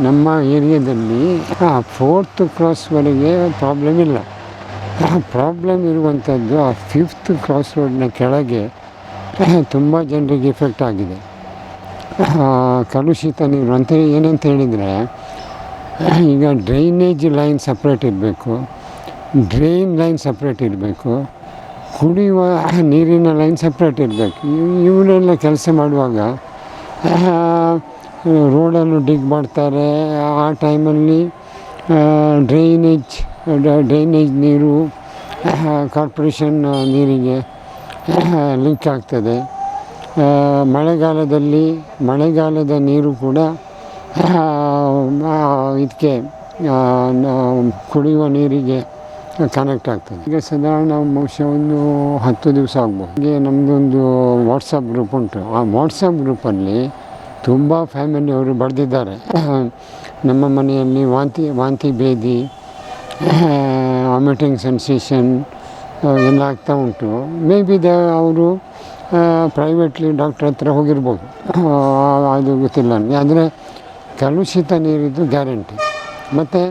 ನಮ್ಮ ಏರಿಯಾದಲ್ಲಿ fourth ಕ್ರಾಸ್ವರೆಗೆ problem ಇಲ್ಲ. ಪ್ರಾಬ್ಲಮ್ ಇರುವಂಥದ್ದು ಆ ಫಿಫ್ತ್ ಕ್ರಾಸ್ ರೋಡ್ನ ಕೆಳಗೆ ತುಂಬ ಜನರಿಗೆ ಎಫೆಕ್ಟ್ ಆಗಿದೆ. ಕಲುಷಿತ ನೀರು ಅಂತ ಏನಂತ ಹೇಳಿದರೆ, ಈಗ ಡ್ರೈನೇಜ್ ಲೈನ್ ಸಪ್ರೇಟ್ ಇರಬೇಕು, ಡ್ರೈನ್ ಲೈನ್ ಸಪ್ರೇಟ್ ಇರಬೇಕು, ಕುಡಿಯುವ ನೀರಿನ ಲೈನ್ ಸಪ್ರೇಟ್ ಇರಬೇಕು. ಇವರೆಲ್ಲ ಕೆಲಸ ಮಾಡುವಾಗ ರೋಡನ್ನು ಡಿಗ್ ಮಾಡ್ತಾರೆ. ಆ ಟೈಮಲ್ಲಿ ಡ್ರೈನೇಜ್ ನೀರು ಕಾರ್ಪೊರೇಷನ್ ನೀರಿಗೆ ಲಿಂಕ್ ಆಗ್ತದೆ. ಮಳೆಗಾಲದ ನೀರು ಕೂಡ ಇದಕ್ಕೆ ಕುಡಿಯುವ ನೀರಿಗೆ ಕನೆಕ್ಟ್ ಆಗ್ತದೆ. ಈಗ ಸಾಧಾರಣ ಬಹುಶಃ ಒಂದು 10 ದಿವಸ ಆಗ್ಬೋದು. ಹೀಗೆ ನಮ್ಮದೊಂದು ವಾಟ್ಸಪ್ ಗ್ರೂಪ್ ಉಂಟು. ಆ ವಾಟ್ಸಪ್ ಗ್ರೂಪಲ್ಲಿ ತುಂಬ ಫ್ಯಾಮಿಲಿಯವರು ಬರೆದಿದ್ದಾರೆ, ನಮ್ಮ ಮನೆಯಲ್ಲಿ ವಾಂತಿ ಭೇದಿ, ವಾಮಿಟಿಂಗ್ ಸೆನ್ಸೇಷನ್ ಎಲ್ಲ ಆಗ್ತಾ ಉಂಟು. ಮೇ ಬಿ ಅವರು ಪ್ರೈವೇಟ್ಲಿ ಡಾಕ್ಟ್ರ್ ಹತ್ರ ಹೋಗಿರ್ಬೋದು, ಅದು ಗೊತ್ತಿಲ್ಲ ನನಗೆ. ಆದರೆ ಕಲುಷಿತ ನೀರಿದ್ದು ಗ್ಯಾರಂಟಿ. ಮತ್ತು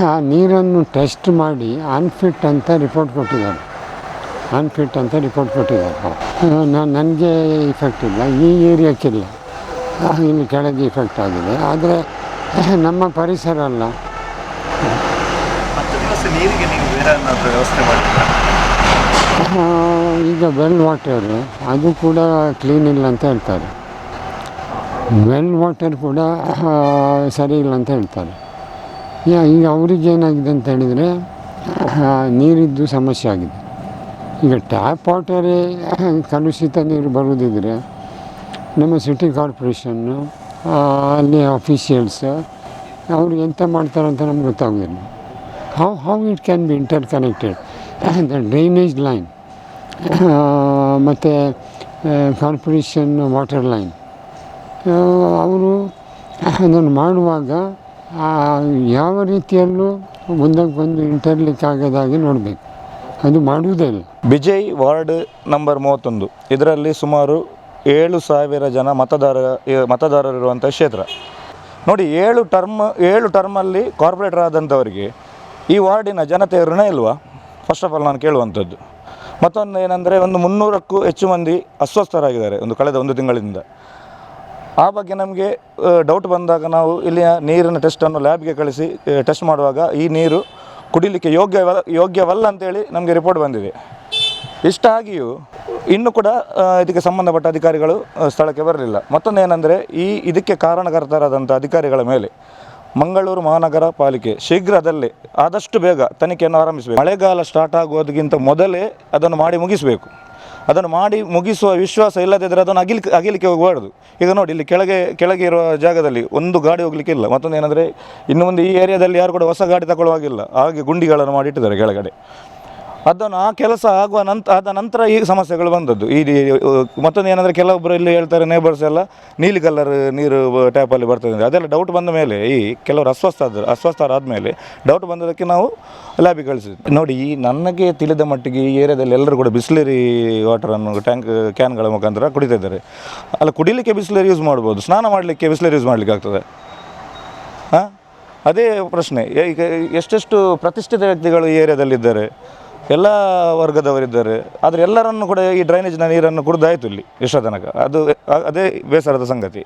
ಆ ನೀರನ್ನು ಟೆಸ್ಟ್ ಮಾಡಿ ಅನ್ಫಿಟ್ ಅಂತ ರಿಪೋರ್ಟ್ ಕೊಟ್ಟಿದ್ದಾರೆ. ನನಗೆ ಇಫೆಕ್ಟ್ ಇಲ್ಲ, ಈ ಏರಿಯಾಕ್ಕಿಲ್ಲ, ಇಲ್ಲಿ ಕೆಳಗೆ ಇಫೆಕ್ಟ್ ಆಗಿದೆ. ಆದರೆ ನಮ್ಮ ಪರಿಸರ ಅಲ್ಲ. ಈಗ ವೆಲ್ ವಾಟರ್ ಅದು ಕೂಡ ಕ್ಲೀನ್ ಇಲ್ಲ ಅಂತ ಹೇಳ್ತಾರೆ. ವೆಲ್ ವಾಟರ್ ಕೂಡ ಸರಿ ಇಲ್ಲ ಅಂತ ಹೇಳ್ತಾರೆ. ಈಗ ಅವ್ರಿಗೆ ಏನಾಗಿದೆ ಅಂತ ಹೇಳಿದರೆ, ನೀರಿದ್ದು ಸಮಸ್ಯೆ ಆಗಿದೆ. ಈಗ ಟ್ಯಾಪ್ ವಾಟರೇ ಕಲುಷಿತ ನೀರು ಬರುವುದಿದ್ರೆ ನಮ್ಮ ಸಿಟಿ ಕಾರ್ಪೊರೇಷನ್ನು ಅಲ್ಲಿ ಅಫಿಷಿಯಲ್ಸ್ ಅವರು ಎಂತ ಮಾಡ್ತಾರೆ ಅಂತ ನಮ್ಗೆ ಗೊತ್ತಾಗೋದಿಲ್ಲ. How it can be inter connected. The drainage line ಮತ್ತು ಕಾರ್ಪೊರೇಷನ್ ವಾಟರ್ ಲೈನ್ ಅವರು ಅದನ್ನು ಮಾಡುವಾಗ ಯಾವ ರೀತಿಯಲ್ಲೂ ಒಂದಕ್ಕೊಂದು ಇಂಟರ್ಲಿಕ್ ಆಗೋದಾಗಿ ನೋಡಬೇಕು. ಅದು ಮಾಡುವುದೇ ಇಲ್ಲ. ಬಿಜಯ್ ವಾರ್ಡ್ ನಂಬರ್ 31 ಇದರಲ್ಲಿ ಸುಮಾರು 7,000 ಜನ ಮತದಾರರಿರುವಂಥ ಕ್ಷೇತ್ರ ನೋಡಿ. 7 ಟರ್ಮಲ್ಲಿ ಕಾರ್ಪೊರೇಟರ್ ಆದಂಥವರಿಗೆ ಈ ವಾರ್ಡಿನ ಜನತೆಯ ಋಣ ಇಲ್ವಾ? ಫಸ್ಟ್ ಆಫ್ ಆಲ್ ನಾನು ಕೇಳುವಂಥದ್ದು. ಮತ್ತೊಂದು ಏನಂದರೆ, ಒಂದು 300ಕ್ಕೂ ಹೆಚ್ಚು ಮಂದಿ ಅಸ್ವಸ್ಥರಾಗಿದ್ದಾರೆ ಕಳೆದ 1 ತಿಂಗಳಿಂದ. ಆ ಬಗ್ಗೆ ನಮಗೆ ಡೌಟ್ ಬಂದಾಗ ನಾವು ಇಲ್ಲಿಯ ನೀರಿನ ಟೆಸ್ಟನ್ನು ಲ್ಯಾಬ್ಗೆ ಕಳಿಸಿ ಟೆಸ್ಟ್ ಮಾಡುವಾಗ ಈ ನೀರು ಕುಡಿಲಿಕ್ಕೆ ಯೋಗ್ಯವಲ್ಲ ಅಂತೇಳಿ ನಮಗೆ ರಿಪೋರ್ಟ್ ಬಂದಿದೆ. ಇಷ್ಟಾಗಿಯೂ ಇನ್ನೂ ಕೂಡ ಇದಕ್ಕೆ ಸಂಬಂಧಪಟ್ಟ ಅಧಿಕಾರಿಗಳು ಸ್ಥಳಕ್ಕೆ ಬರಲಿಲ್ಲ. ಮತ್ತೊಂದು ಏನಂದರೆ, ಇದಕ್ಕೆ ಕಾರಣಕರ್ತರಾದಂಥ ಅಧಿಕಾರಿಗಳ ಮೇಲೆ ಮಂಗಳೂರು ಮಹಾನಗರ ಪಾಲಿಕೆ ಶೀಘ್ರದಲ್ಲೇ ಆದಷ್ಟು ಬೇಗ ತನಿಖೆಯನ್ನು ಆರಂಭಿಸಬೇಕು. ಮಳೆಗಾಲ ಸ್ಟಾರ್ಟ್ ಆಗೋದಕ್ಕಿಂತ ಮೊದಲೇ ಅದನ್ನು ಮಾಡಿ ಮುಗಿಸಬೇಕು. ಅದನ್ನು ಮಾಡಿ ಮುಗಿಸುವ ವಿಶ್ವಾಸ ಇಲ್ಲದಿದ್ದರೆ ಅದನ್ನು ಅಗಿಲಿಕ್ಕೆ ಹೋಗಬಾರ್ದು. ಈಗ ನೋಡಿ, ಇಲ್ಲಿ ಕೆಳಗೆ ಇರುವ ಜಾಗದಲ್ಲಿ ಒಂದು ಗಾಡಿ ಹೋಗಲಿಕ್ಕೆ ಇಲ್ಲ. ಮತ್ತೊಂದು ಏನಂದರೆ, ಇನ್ನು ಮುಂದೆ ಈ ಏರಿಯಾದಲ್ಲಿ ಯಾರು ಕೂಡ ಹೊಸ ಗಾಡಿ ತಗೊಳ್ಳುವಾಗಿಲ್ಲ, ಹಾಗೆ ಗುಂಡಿಗಳನ್ನು ಮಾಡಿಟ್ಟಿದ್ದಾರೆ ಕೆಳಗಡೆ. ಅದನ್ನು ಆ ಕೆಲಸ ಆದ ನಂತರ ಈ ಸಮಸ್ಯೆಗಳು ಬಂದದ್ದು. ಮತ್ತೊಂದು ಏನಂದರೆ, ಕೆಲವೊಬ್ಬರು ಇಲ್ಲಿ ಹೇಳ್ತಾರೆ, ನೇಬರ್ಸ್ ಎಲ್ಲ ನೀಲಿ ಕಲರ್ ನೀರು ಟ್ಯಾಪಲ್ಲಿ ಬರ್ತದೆ. ಅದೆಲ್ಲ ಡೌಟ್ ಬಂದ ಮೇಲೆ ಕೆಲವರು ಅಸ್ವಸ್ಥರಾದ ಮೇಲೆ ಡೌಟ್ ಬಂದದಕ್ಕೆ ನಾವು ಲ್ಯಾಬಿಗೆ ಕಳಿಸಿದ್ವಿ. ನೋಡಿ, ನನಗೆ ತಿಳಿದ ಮಟ್ಟಿಗೆ ಈ ಏರಿಯಾದಲ್ಲಿ ಎಲ್ಲರೂ ಕೂಡ ಬಿಸ್ಲರಿ ವಾಟರನ್ನು ಕ್ಯಾನ್ಗಳ ಮುಖಾಂತರ ಕುಡಿತಾ ಇದ್ದಾರೆ. ಅಲ್ಲ, ಕುಡಿಲಿಕ್ಕೆ ಬಿಸ್ಲರಿ ಯೂಸ್ ಮಾಡ್ಬೋದು, ಸ್ನಾನ ಮಾಡಲಿಕ್ಕೆ ಬಿಸ್ಲರಿ ಯೂಸ್ ಮಾಡಲಿಕ್ಕೆ ಆಗ್ತದೆ? ಅದೇ ಪ್ರಶ್ನೆ. ಈಗ ಎಷ್ಟೆಷ್ಟು ಪ್ರತಿಷ್ಠಿತ ವ್ಯಕ್ತಿಗಳು ಈ ಏರಿಯಾದಲ್ಲಿದ್ದಾರೆ, ಎಲ್ಲ ವರ್ಗದವರಿದ್ದಾರೆ. ಆದರೆ ಎಲ್ಲರನ್ನು ಕೂಡ ಈ ಡ್ರೈನೇಜ್ನ ನೀರನ್ನು ಕುಡಿದಾಯಿತು ಇಲ್ಲಿ ಇಷ್ಟ ತನಕ. ಅದೇ ಬೇಸರದ ಸಂಗತಿ.